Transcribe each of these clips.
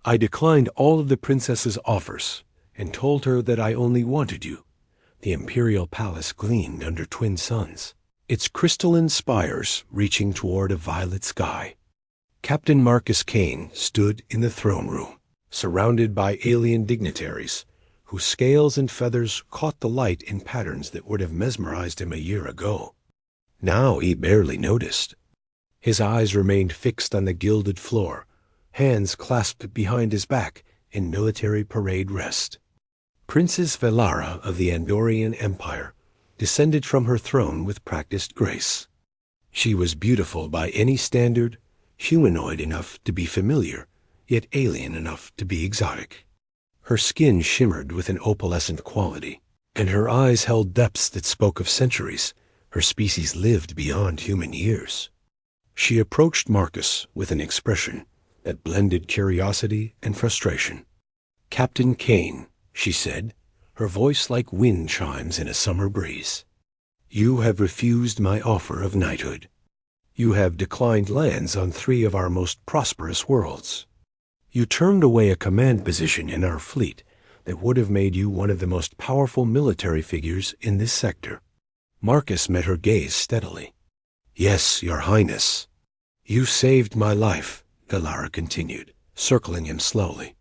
I declined all of the princess's offers and told her that I only wanted you. The imperial palace gleamed under twin suns, its crystalline spires reaching toward a violet sky. Captain Marcus Kane stood in the throne room, surrounded by alien dignitaries, whose scales and feathers caught the light in patterns that would have mesmerized him a year ago. Now he barely noticed. His eyes remained fixed on the gilded floor, hands clasped behind his back in military parade rest. Princess Velara of the Andorian Empire descended from her throne with practiced grace. She was beautiful by any standard, humanoid enough to be familiar, yet alien enough to be exotic. Her skin shimmered with an opalescent quality, and her eyes held depths that spoke of centuries. Her species lived beyond human years. She approached Marcus with an expression that blended curiosity and frustration. "Captain Kane," she said, her voice like wind chimes in a summer breeze. "You have refused my offer of knighthood. You have declined lands on 3 of our most prosperous worlds. You turned away a command position in our fleet that would have made you one of the most powerful military figures in this sector." Marcus met her gaze steadily. "Yes, Your Highness. You saved my life," Velara continued, circling him slowly.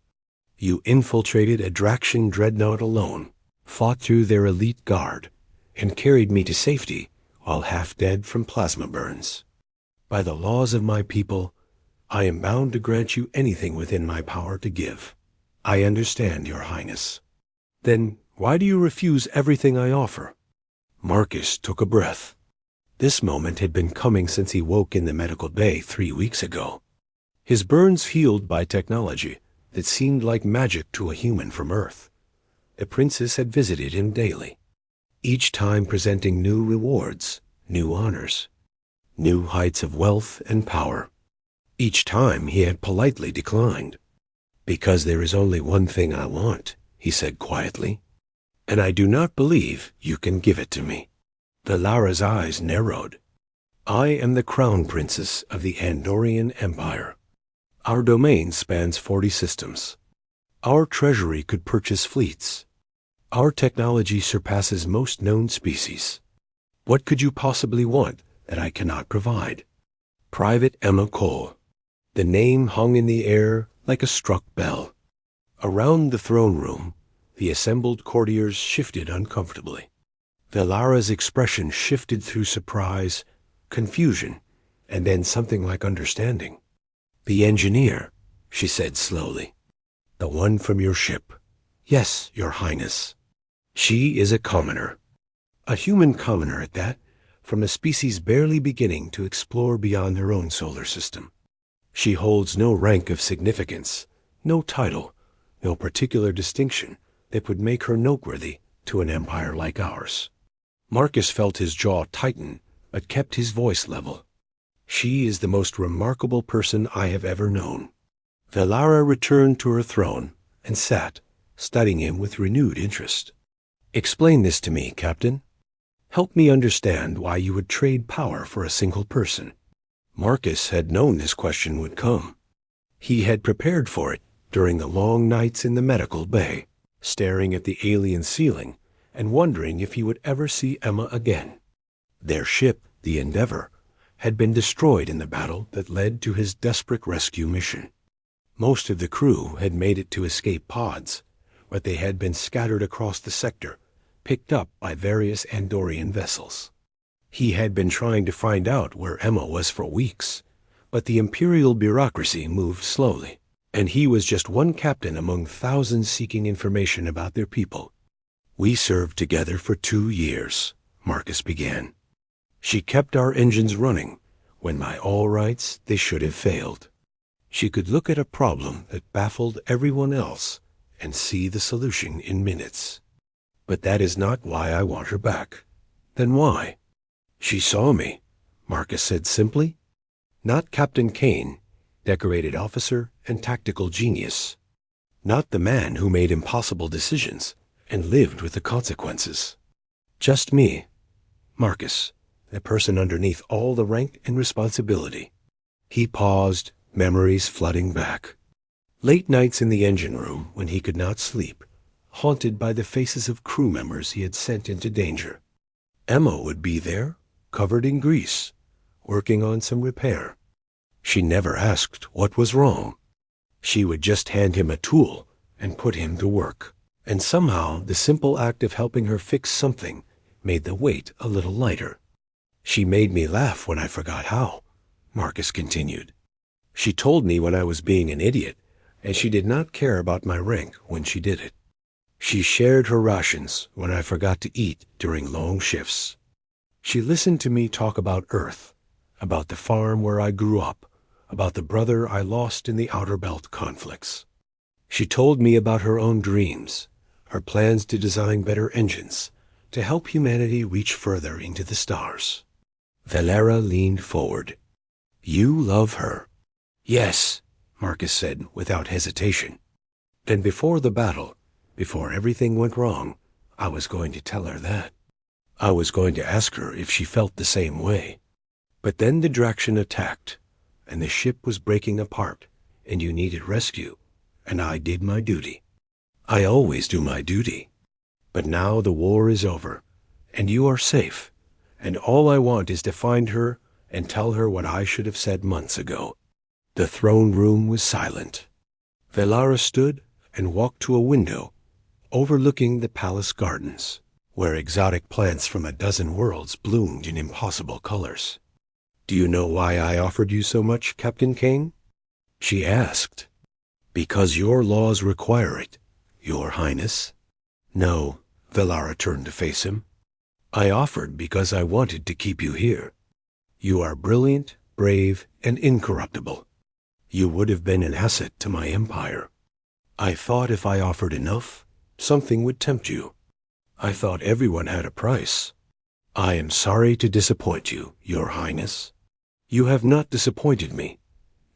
"You infiltrated a Draxian dreadnought alone, fought through their elite guard, and carried me to safety while half dead from plasma burns. By the laws of my people, I am bound to grant you anything within my power to give. I understand, Your Highness." "Then why do you refuse everything I offer?" Marcus took a breath. This moment had been coming since he woke in the medical bay 3 weeks ago. His burns healed by technology that seemed like magic to a human from Earth. The princess had visited him daily, each time presenting new rewards, new honors, new heights of wealth and power. Each time he had politely declined. "Because there is only one thing I want," he said quietly, "and I do not believe you can give it to me." Velara's eyes narrowed. "I am the crown princess of the Andorian Empire. Our domain spans 40 systems. Our treasury could purchase fleets. Our technology surpasses most known species. What could you possibly want that I cannot provide?" Private Emma Cole. The name hung in the air like a struck bell. Around the throne room, the assembled courtiers shifted uncomfortably. Velara's expression shifted through surprise, confusion, and then something like understanding. "The engineer," she said slowly. "The one from your ship." "Yes, Your Highness." "She is a commoner. A human commoner at that, from a species barely beginning to explore beyond their own solar system. She holds no rank of significance, no title, no particular distinction that would make her noteworthy to an empire like ours." Marcus felt his jaw tighten, but kept his voice level. "She is the most remarkable person I have ever known." Velara returned to her throne and sat, studying him with renewed interest. "Explain this to me, Captain. Help me understand why you would trade power for a single person." Marcus had known this question would come. He had prepared for it during the long nights in the medical bay, staring at the alien ceiling and wondering if he would ever see Emma again. Their ship, the Endeavor, had been destroyed in the battle that led to his desperate rescue mission. Most of the crew had made it to escape pods, but they had been scattered across the sector, picked up by various Andorian vessels. He had been trying to find out where Emma was for weeks, but the imperial bureaucracy moved slowly, and he was just one captain among thousands seeking information about their people. "We served together for 2 years," Marcus began. "She kept our engines running when by all rights they should have failed. She could look at a problem that baffled everyone else and see the solution in minutes. But that is not why I want her back." "Then why?" "She saw me," Marcus said simply. "Not Captain Kane, decorated officer and tactical genius. Not the man who made impossible decisions and lived with the consequences. Just me, Marcus, the person underneath all the rank and responsibility." He paused, memories flooding back. Late nights in the engine room when he could not sleep, haunted by the faces of crew members he had sent into danger. Emma would be there, covered in grease, working on some repair. She never asked what was wrong. She would just hand him a tool and put him to work. And somehow the simple act of helping her fix something made the weight a little lighter. She made me laugh when I forgot how, Marcus continued. She told me when I was being an idiot, and she did not care about my rank when she did it. She shared her rations when I forgot to eat during long shifts. She listened to me talk about Earth, about the farm where I grew up, about the brother I lost in the Outer Belt conflicts. She told me about her own dreams, her plans to design better engines, to help humanity reach further into the stars. Valera leaned forward. You love her. Yes, Marcus said without hesitation. Then before the battle, before everything went wrong, I was going to tell her that. I was going to ask her if she felt the same way. But then the Draxian attacked, and the ship was breaking apart, and you needed rescue, and I did my duty. I always do my duty. But now the war is over, and you are safe, and all I want is to find her and tell her what I should have said months ago. The throne room was silent. Velara stood and walked to a window overlooking the palace gardens, where exotic plants from a dozen worlds bloomed in impossible colors. Do you know why I offered you so much, Captain Kane? She asked. Because your laws require it, Your Highness. No, Velara turned to face him. I offered because I wanted to keep you here. You are brilliant, brave, and incorruptible. You would have been an asset to my empire. I thought if I offered enough, something would tempt you. I thought everyone had a price. I am sorry to disappoint you, Your Highness. You have not disappointed me,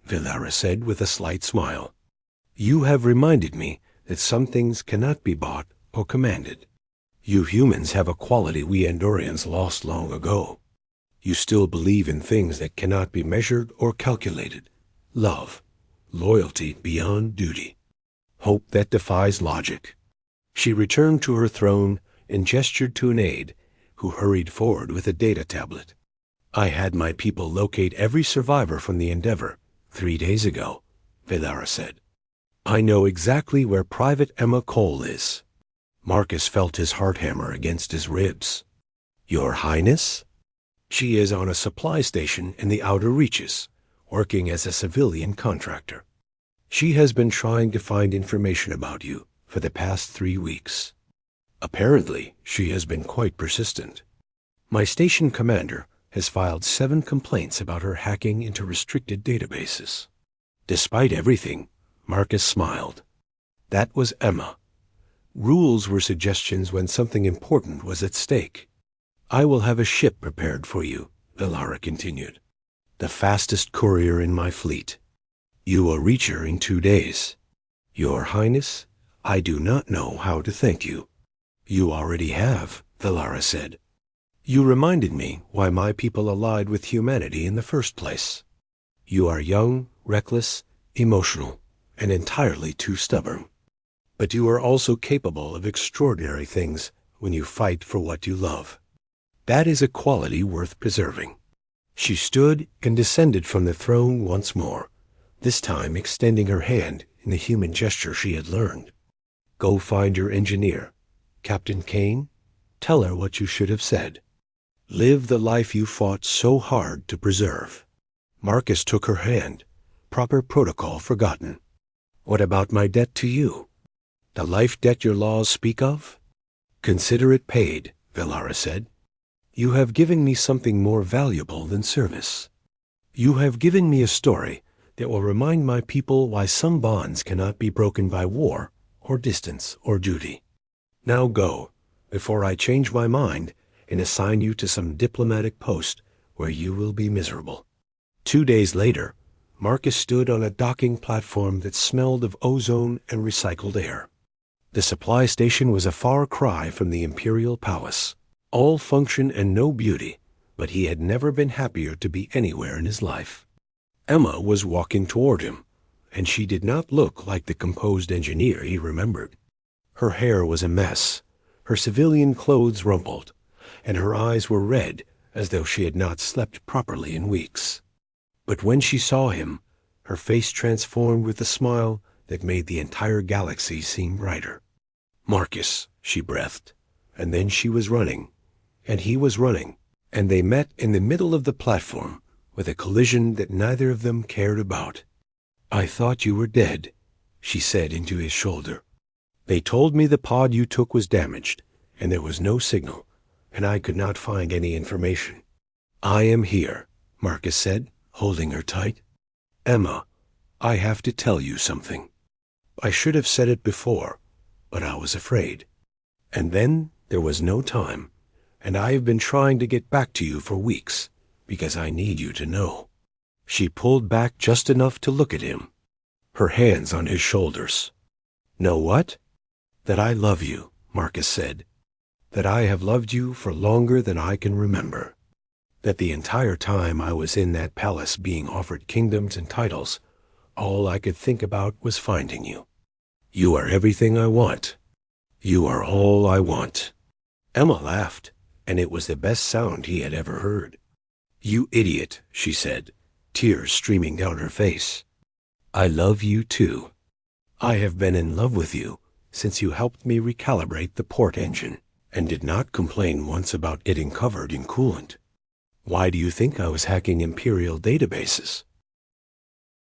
Velara said with a slight smile. You have reminded me that some things cannot be bought or commanded. You humans have a quality we Andorians lost long ago. You still believe in things that cannot be measured or calculated. Love, loyalty beyond duty, hope that defies logic. She returned to her throne and gestured to an aide who hurried forward with a data tablet. I had my people locate every survivor from the Endeavor 3 days ago, Velara said. I know exactly where Private Emma Cole is. Marcus felt his heart hammer against his ribs. Your Highness? She is on a supply station in the outer reaches, working as a civilian contractor. She has been trying to find information about you for the past 3 weeks. Apparently, she has been quite persistent. My station commander has filed 7 complaints about her hacking into restricted databases. Despite everything, Marcus smiled. That was Emma. Rules were suggestions when something important was at stake. I will have a ship prepared for you, Velara continued. The fastest courier in my fleet. You will reach her in 2 days. Your Highness, I do not know how to thank you. You already have, Velara said. You reminded me why my people allied with humanity in the first place. You are young, reckless, emotional, and entirely too stubborn. But you are also capable of extraordinary things when you fight for what you love. That is a quality worth preserving. She stood and descended from the throne once more, this time extending her hand in the human gesture she had learned. Go find your engineer, Captain Kane. Tell her what you should have said. Live the life you fought so hard to preserve. Marcus took her hand, proper protocol forgotten. What about my debt to you? The life debt your laws speak of? Consider it paid, Velara said. You have given me something more valuable than service. You have given me a story that will remind my people why some bonds cannot be broken by war or distance or duty. Now go, before I change my mind and assign you to some diplomatic post where you will be miserable. 2 days later, Marcus stood on a docking platform that smelled of ozone and recycled air. The supply station was a far cry from the Imperial Palace, all function and no beauty, but he had never been happier to be anywhere in his life. Emma was walking toward him, and she did not look like the composed engineer he remembered. Her hair was a mess, her civilian clothes rumpled, and her eyes were red as though she had not slept properly in weeks. But when she saw him, her face transformed with a smile that made the entire galaxy seem brighter. "Marcus," she breathed, and then she was running, and he was running, and they met in the middle of the platform with a collision that neither of them cared about. "I thought you were dead," she said into his shoulder. "They told me the pod you took was damaged, and there was no signal, and I could not find any information." "I am here," Marcus said, holding her tight. "Emma, I have to tell you something. I should have said it before, but I was afraid. And then there was no time, and I have been trying to get back to you for weeks, because I need you to know." She pulled back just enough to look at him, her hands on his shoulders. "Know what?" "That I love you," Marcus said. "That I have loved you for longer than I can remember. That the entire time I was in that palace being offered kingdoms and titles, all I could think about was finding you. You are everything I want. You are all I want." Emma laughed, and it was the best sound he had ever heard. "You idiot," she said, tears streaming down her face. "I love you too. I have been in love with you since you helped me recalibrate the port engine, and did not complain once about getting covered in coolant. Why do you think I was hacking Imperial databases?